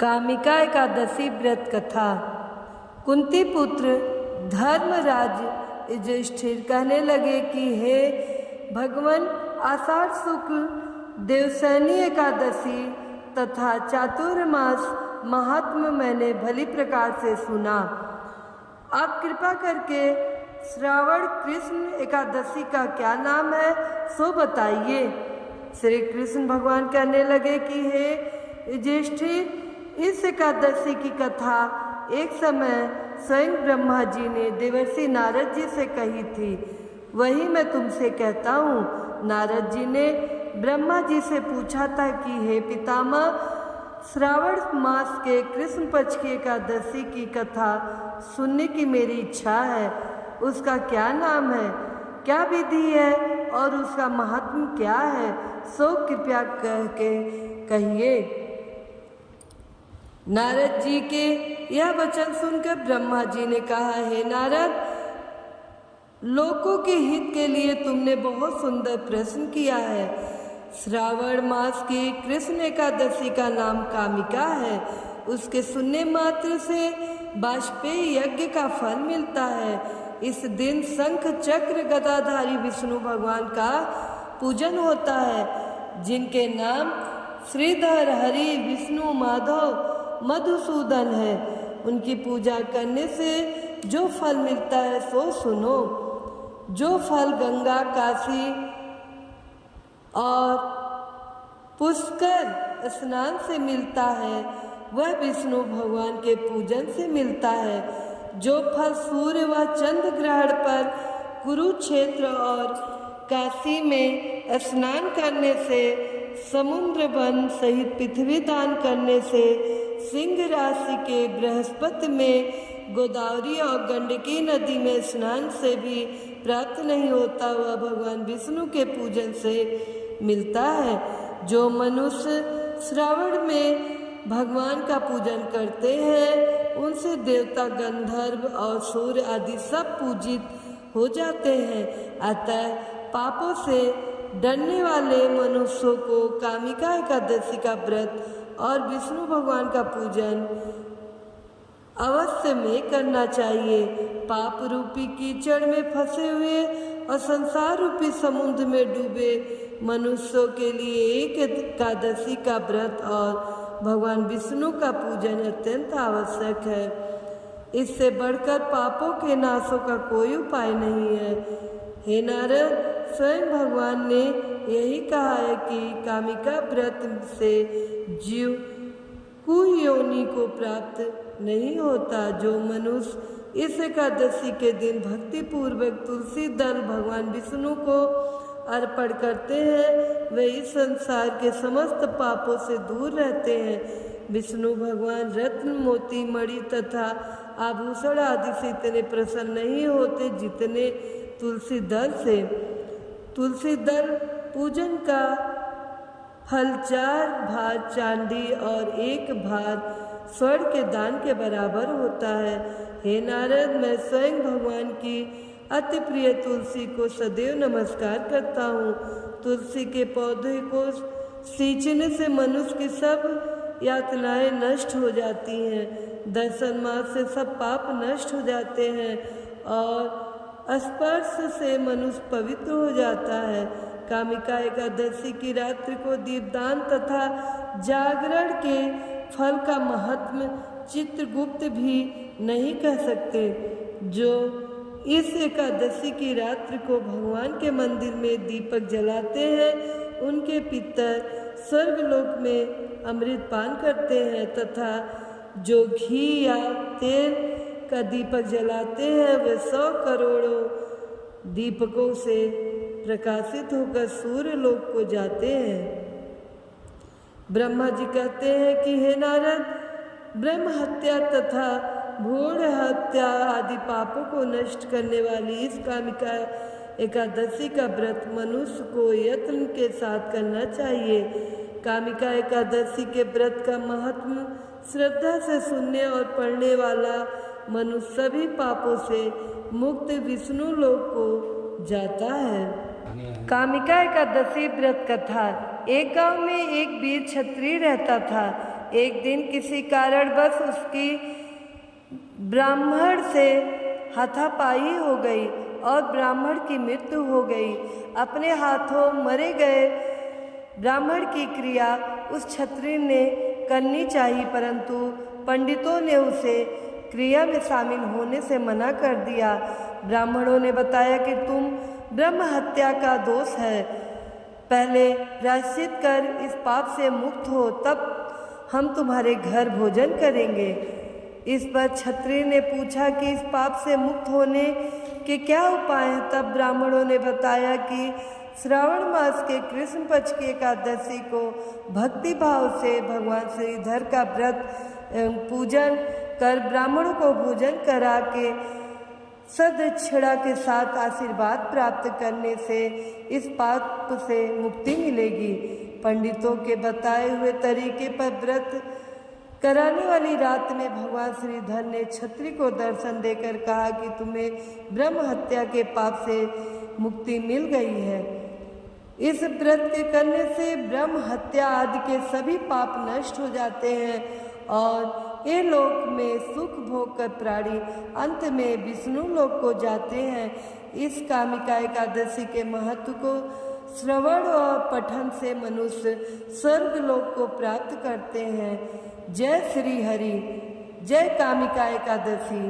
कामिका एकादशी व्रत कथा। कुंती पुत्र धर्मराज युधिष्ठिर कहने लगे कि हे भगवान, आषाढ़ शुक्ल देवशयनी एकादशी तथा चातुर्मास महात्म मैंने भली प्रकार से सुना। आप कृपा करके श्रावण कृष्ण एकादशी का क्या नाम है सो बताइए। श्री कृष्ण भगवान कहने लगे कि हे युधिष्ठिर, इस एकादशी की कथा एक समय स्वयं ब्रह्मा जी ने देवर्षि नारद जी से कही थी, वही मैं तुमसे कहता हूँ। नारद जी ने ब्रह्मा जी से पूछा था कि हे पितामह, श्रावण मास के कृष्ण पक्ष की एकादशी की कथा सुनने की मेरी इच्छा है। उसका क्या नाम है, क्या विधि है और उसका महात्म क्या है, सो कृपया कह के कहिए। नारद जी के यह वचन सुनकर ब्रह्मा जी ने कहा, हे नारद, लोकों के हित के लिए तुमने बहुत सुंदर प्रश्न किया है। श्रावण मास की कृष्ण एकादशी का नाम कामिका है। उसके सुनने मात्र से वाजपेयी यज्ञ का फल मिलता है। इस दिन शंख चक्र गदाधारी विष्णु भगवान का पूजन होता है, जिनके नाम श्रीधर, हरि, विष्णु, माधव, मधुसूदन है। उनकी पूजा करने से जो फल मिलता है सो सुनो। जो फल गंगा, काशी और पुष्कर स्नान से मिलता है, वह विष्णु भगवान के पूजन से मिलता है। जो फल सूर्य व चंद्र ग्रहण पर कुरुक्षेत्र और काशी में स्नान करने से, समुद्र वन सहित पृथ्वी दान करने से, सिंह राशि के बृहस्पति में, गोदावरी और गंडकी नदी में स्नान से भी प्राप्त नहीं होता, वह भगवान विष्णु के पूजन से मिलता है। जो मनुष्य श्रावण में भगवान का पूजन करते हैं, उनसे देवता, गंधर्व और सूर्य आदि सब पूजित हो जाते हैं। अतः पापों से डरने वाले मनुष्यों को कामिका एकादशी का व्रत और विष्णु भगवान का पूजन अवश्य में करना चाहिए। पाप रूपी कीचड़ में फंसे हुए और संसार रूपी समुद्र में डूबे मनुष्यों के लिए एक एकादशी का व्रत और भगवान विष्णु का पूजन अत्यंत आवश्यक है। इससे बढ़कर पापों के नाशों का कोई उपाय नहीं है। हे नारद, स्वयं भगवान ने यही कहा है कि कामिका व्रत से जीव कुयोनि को प्राप्त नहीं होता। जो मनुष्य इस एकादशी के दिन भक्ति पूर्वक तुलसी दल भगवान विष्णु को अर्पण करते हैं, वे इस संसार के समस्त पापों से दूर रहते हैं। विष्णु भगवान रत्न, मोती, मणि तथा आभूषण आदि से इतने प्रसन्न नहीं होते जितने तुलसी दल से। तुलसी दल पूजन का फल 4 भार चांदी और 1 भार स्वर्ण के दान के बराबर होता है। हे नारद, मैं स्वयं भगवान की अति प्रिय तुलसी को सदैव नमस्कार करता हूँ। तुलसी के पौधे को सींचने से मनुष्य की सब यातनाएं नष्ट हो जाती हैं। दर्शन मात्र से सब पाप नष्ट हो जाते हैं और स्पर्श से मनुष्य पवित्र हो जाता है। कामिका एकादशी की रात्रि को दीपदान तथा जागरण के फल का महात्म चित्रगुप्त भी नहीं कह सकते। जो इस एकादशी की रात्रि को भगवान के मंदिर में दीपक जलाते हैं, उनके पितर स्वर्गलोक में अमृत पान करते हैं तथा जो घी या तेल का दीपक जलाते हैं, वे 100 करोड़ों दीपकों से प्रकाशित होकर सूर्य लोक को जाते हैं। ब्रह्मा जी कहते हैं कि हे नारद, ब्रह्म हत्या तथा भ्रूण हत्या आदि पापों को नष्ट करने वाली इस कामिका एकादशी का व्रत मनुष्य को यत्न के साथ करना चाहिए। कामिका एकादशी के व्रत का महात्म श्रद्धा से सुनने और पढ़ने वाला मनुष्य सभी पापों से मुक्त विष्णु लोक को जाता है। कामिका एकादशी व्रत कथा। एक गांव में एक वीर क्षत्रिय रहता था। एक दिन किसी कारणवश उसकी ब्राह्मण से हाथापाई हो गई और ब्राह्मण की मृत्यु हो गई। अपने हाथों मरे गए ब्राह्मण की क्रिया उस क्षत्रिय ने करनी चाहिए, परंतु पंडितों ने उसे क्रिया में शामिल होने से मना कर दिया। ब्राह्मणों ने बताया कि तुम ब्रह्म हत्या का दोष है, पहले प्रायश्चित कर इस पाप से मुक्त हो, तब हम तुम्हारे घर भोजन करेंगे। इस पर क्षत्रिय ने पूछा कि इस पाप से मुक्त होने के क्या उपाय हैं। तब ब्राह्मणों ने बताया कि श्रावण मास के कृष्ण पक्ष की एकादशी को भक्ति भाव से भगवान श्रीधर का व्रत पूजन कर ब्राह्मणों को भोजन करा के सदक्षिणा के साथ आशीर्वाद प्राप्त करने से इस पाप से मुक्ति मिलेगी। पंडितों के बताए हुए तरीके पर व्रत कराने वाली रात में भगवान श्रीधर ने क्षत्रिय को दर्शन देकर कहा कि तुम्हें ब्रह्म हत्या के पाप से मुक्ति मिल गई है। इस व्रत के करने से ब्रह्म हत्या आदि के सभी पाप नष्ट हो जाते हैं और ये लोक में सुख भोग कर प्राणी अंत में विष्णु लोक को जाते हैं। इस कामिका एकादशी के महत्व को श्रवण और पठन से मनुष्य स्वर्ग लोक को प्राप्त करते हैं। जय श्री हरि, जय कामिका एकादशी।